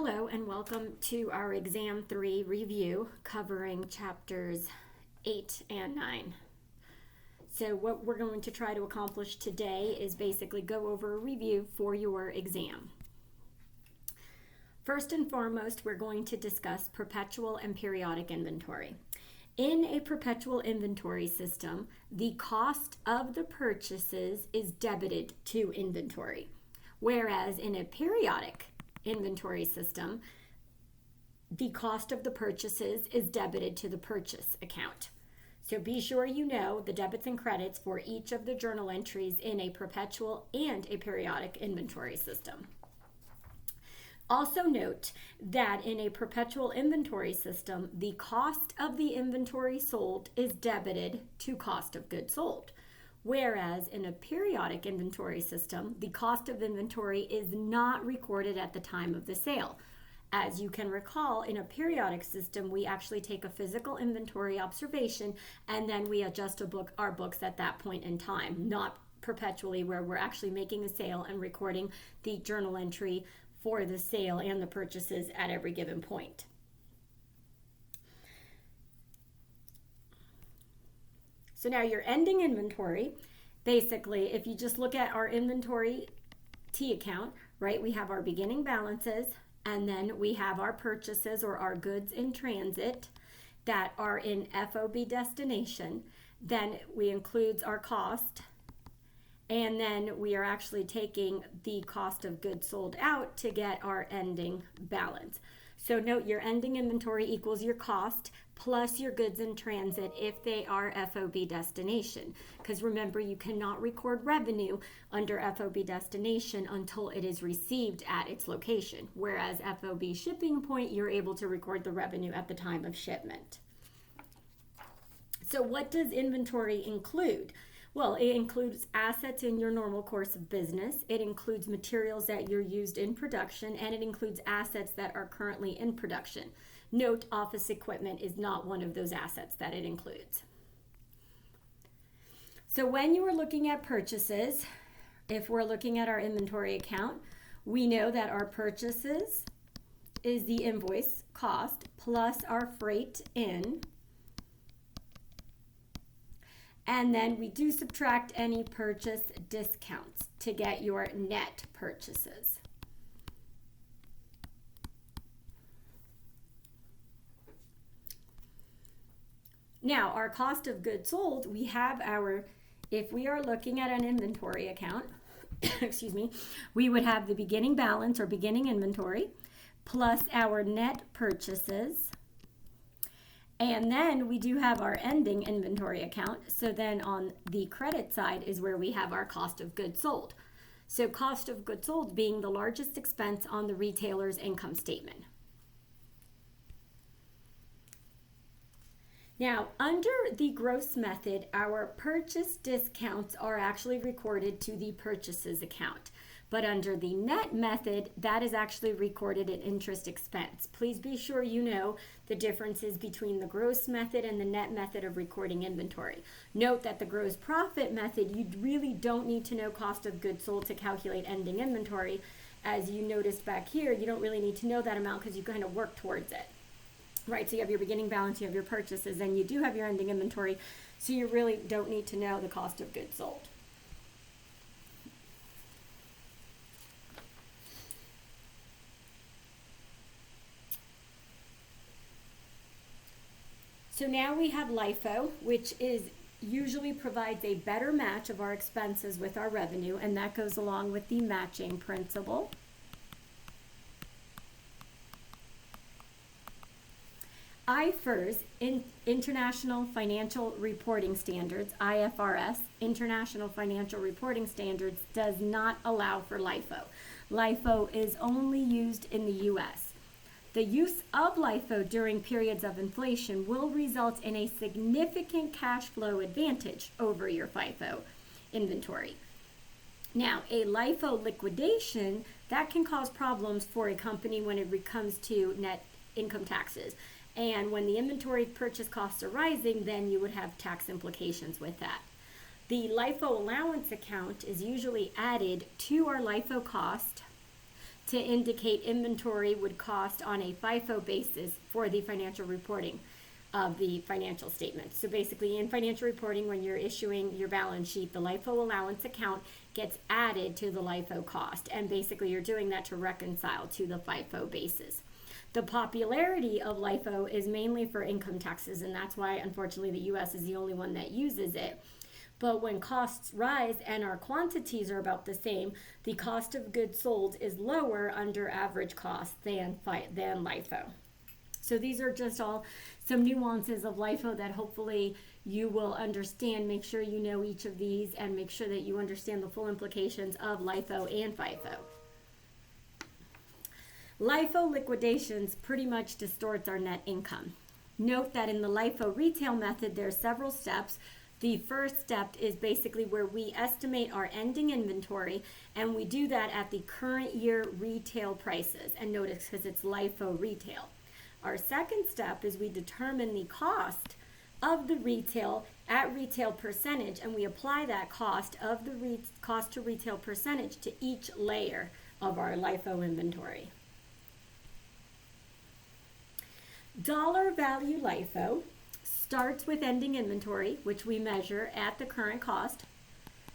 Hello and welcome to our Exam 3 review covering chapters 8 and 9. So what we're going to try to accomplish today is basically go over a review for your exam. First and foremost, we're going to discuss perpetual and periodic inventory. In a perpetual inventory system, the cost of the purchases is debited to inventory, whereas in a periodic inventory system, the cost of the purchases is debited to the purchase account. So be sure you know the debits and credits for each of the journal entries in a perpetual and a periodic inventory system. Also note that in a perpetual inventory system, the cost of the inventory sold is debited to cost of goods sold. Whereas in a periodic inventory system, the cost of inventory is not recorded at the time of the sale. As you can recall, in a periodic system, we actually take a physical inventory observation and then we adjust our books at that point in time, not perpetually where we're actually making a sale and recording the journal entry for the sale and the purchases at every given point. So now your ending inventory, basically, if you just look at our inventory T account, right, we have our beginning balances, and then we have our purchases or our goods in transit that are in FOB destination. Then we includes our cost, and then we are actually taking the cost of goods sold out to get our ending balance. So note your ending inventory equals your cost plus your goods in transit if they are FOB destination. Because remember, you cannot record revenue under FOB destination until it is received at its location. Whereas FOB shipping point, you're able to record the revenue at the time of shipment. So what does inventory include? Well, it includes assets in your normal course of business. It includes materials that you're used in production, and it includes assets that are currently in production. Note, office equipment is not one of those assets that it includes. So when you are looking at purchases, if we're looking at our inventory account, we know that our purchases is the invoice cost plus our freight in. And then we do subtract any purchase discounts to get your net purchases. Now, our cost of goods sold, we have if we are looking at an inventory account, excuse me, we would have the beginning balance or beginning inventory plus our net purchases. And then we do have our ending inventory account. So then on the credit side is where we have our cost of goods sold. So cost of goods sold being the largest expense on the retailer's income statement. Now, under the gross method, our purchase discounts are actually recorded to the purchases account. But under the net method, that is actually recorded in interest expense. Please be sure you know the differences between the gross method and the net method of recording inventory. Note that the gross profit method, you really don't need to know cost of goods sold to calculate ending inventory. As you noticed back here, you don't really need to know that amount because you kind of work towards it. Right, so you have your beginning balance, you have your purchases, and you do have your ending inventory, so you really don't need to know the cost of goods sold. So now we have LIFO, which usually provides a better match of our expenses with our revenue, and that goes along with the matching principle. IFRS, International Financial Reporting Standards, IFRS, International Financial Reporting Standards, does not allow for LIFO. LIFO is only used in the U.S. The use of LIFO during periods of inflation will result in a significant cash flow advantage over your FIFO inventory. Now, a LIFO liquidation, that can cause problems for a company when it comes to net income taxes. And when the inventory purchase costs are rising, then you would have tax implications with that. The LIFO allowance account is usually added to our LIFO cost to indicate inventory would cost on a FIFO basis for the financial reporting of the financial statements. So basically in financial reporting, when you're issuing your balance sheet, the LIFO allowance account gets added to the LIFO cost. And basically you're doing that to reconcile to the FIFO basis. The popularity of LIFO is mainly for income taxes, and that's why unfortunately the US is the only one that uses it. But when costs rise and our quantities are about the same, the cost of goods sold is lower under average cost than LIFO. So these are just all some nuances of LIFO that hopefully you will understand. Make sure you know each of these and make sure that you understand the full implications of LIFO and FIFO. LIFO liquidations pretty much distorts our net income. Note that in the LIFO retail method, there are several steps. The first step is basically where we estimate our ending inventory, and we do that at the current year retail prices. And notice, because it's LIFO retail. Our second step is we determine the cost of the retail at retail percentage, and we apply that cost of the cost to retail percentage to each layer of our LIFO inventory. Dollar value LIFO starts with ending inventory, which we measure at the current cost.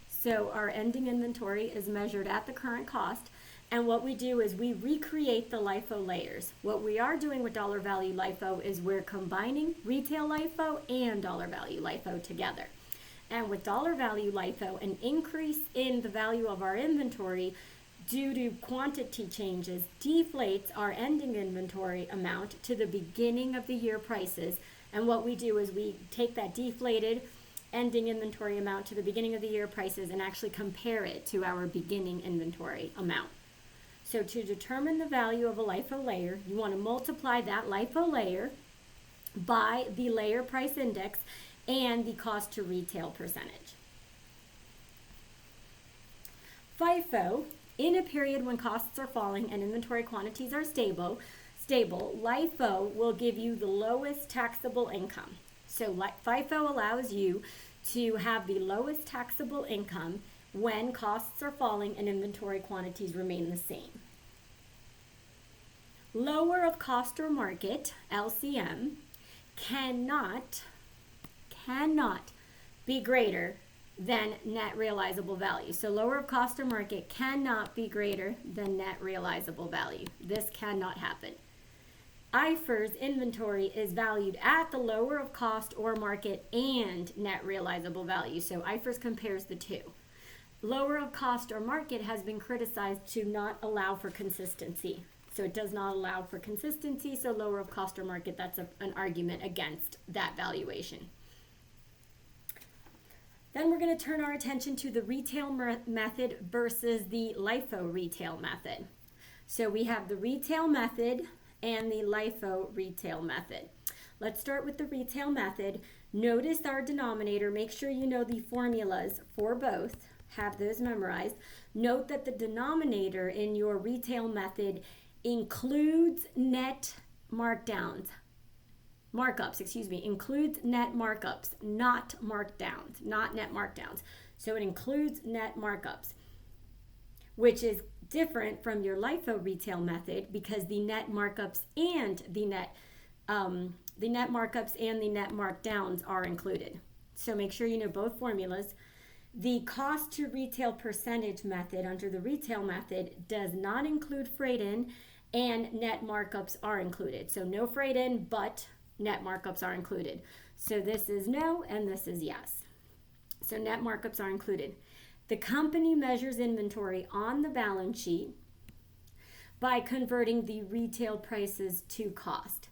So our ending inventory is measured at the current cost. And what we do is we recreate the LIFO layers. What we are doing with dollar value LIFO is we're combining retail LIFO and dollar value LIFO together. And with dollar value LIFO, an increase in the value of our inventory due to quantity changes deflates our ending inventory amount to the beginning of the year prices. And what we do is we take that deflated ending inventory amount to the beginning of the year prices and actually compare it to our beginning inventory amount. So to determine the value of a LIFO layer, you want to multiply that LIFO layer by the layer price index and the cost to retail percentage. FIFO, in a period when costs are falling and inventory quantities are stable, LIFO will give you the lowest taxable income. So FIFO allows you to have the lowest taxable income when costs are falling and inventory quantities remain the same. Lower of cost or market, LCM, cannot be greater than net realizable value. So lower of cost or market cannot be greater than net realizable value. This cannot happen. IFRS inventory is valued at the lower of cost or market and net realizable value. So IFRS compares the two. Lower of cost or market has been criticized to not allow for consistency. So it does not allow for consistency. So lower of cost or market, that's an argument against that valuation. Then we're going to turn our attention to the retail method versus the LIFO retail method. So we have the retail method and the LIFO retail method. Let's start with the retail method. Notice our denominator. Make sure you know the formulas for both. Have those memorized. Note that the denominator in your retail method includes net markups, includes net markups, not markdowns, not net markdowns. So it includes net markups, which is different from your LIFO retail method because the net markups and the net markdowns are included. So make sure you know both formulas. The cost to retail percentage method under the retail method does not include freight in, and net markups are included. So no freight in, but net markups are included. So this is no and this is yes. So net markups are included. The company measures inventory on the balance sheet by converting the retail prices to cost.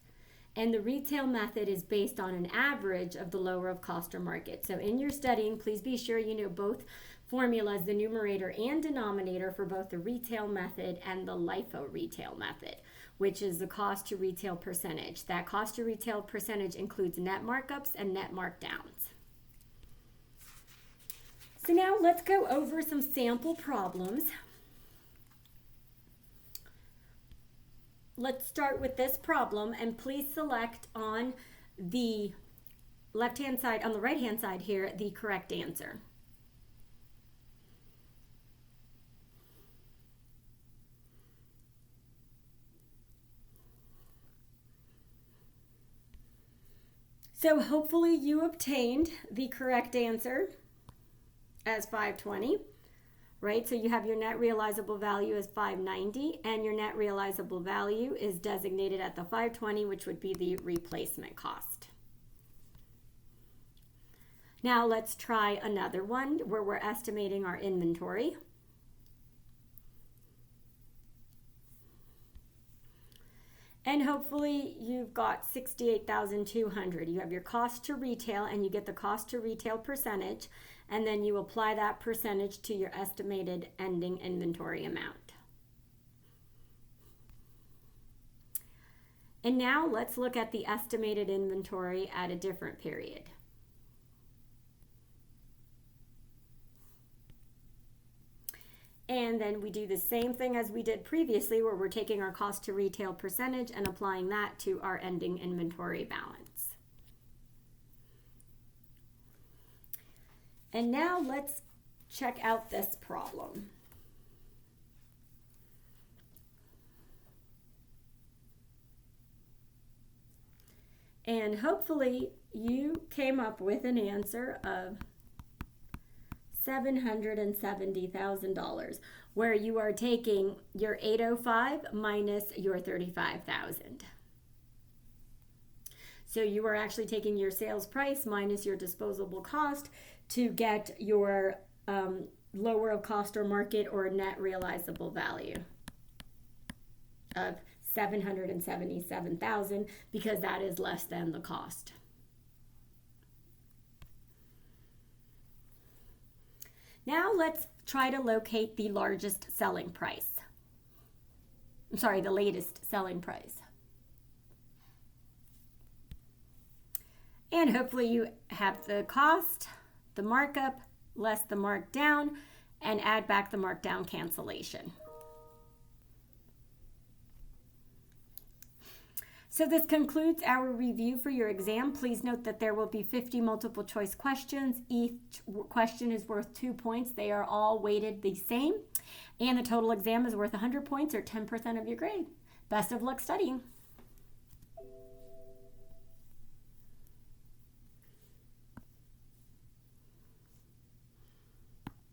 And the retail method is based on an average of the lower of cost or market. So in your studying, please be sure you know both formulas, the numerator and denominator for both the retail method and the LIFO retail method, which is the cost to retail percentage. That cost to retail percentage includes net markups and net markdowns. So now let's go over some sample problems. Let's start with this problem, and please select on the left-hand side, on the right-hand side here, the correct answer. So hopefully you obtained the correct answer as 520, right? So you have your net realizable value as 590, and your net realizable value is designated at the 520, which would be the replacement cost. Now let's try another one where we're estimating our inventory. And hopefully you've got 68,200. You have your cost to retail, and you get the cost to retail percentage, and then you apply that percentage to your estimated ending inventory amount. And now let's look at the estimated inventory at a different period. And then we do the same thing as we did previously, where we're taking our cost to retail percentage and applying that to our ending inventory balance. And now let's check out this problem. And hopefully you came up with an answer of $770,000, where you are taking your 805 minus your 35,000. So you are actually taking your sales price minus your disposable cost to get your lower of cost or market or net realizable value of $777,000, because that is less than the cost. Now let's try to locate the largest selling price. I'm sorry, the latest selling price. And hopefully you have the cost, the markup, less the markdown, and add back the markdown cancellation. So this concludes our review for your exam. Please note that there will be 50 multiple choice questions. Each question is worth 2 points. They are all weighted the same. And the total exam is worth 100 points, or 10% of your grade. Best of luck studying.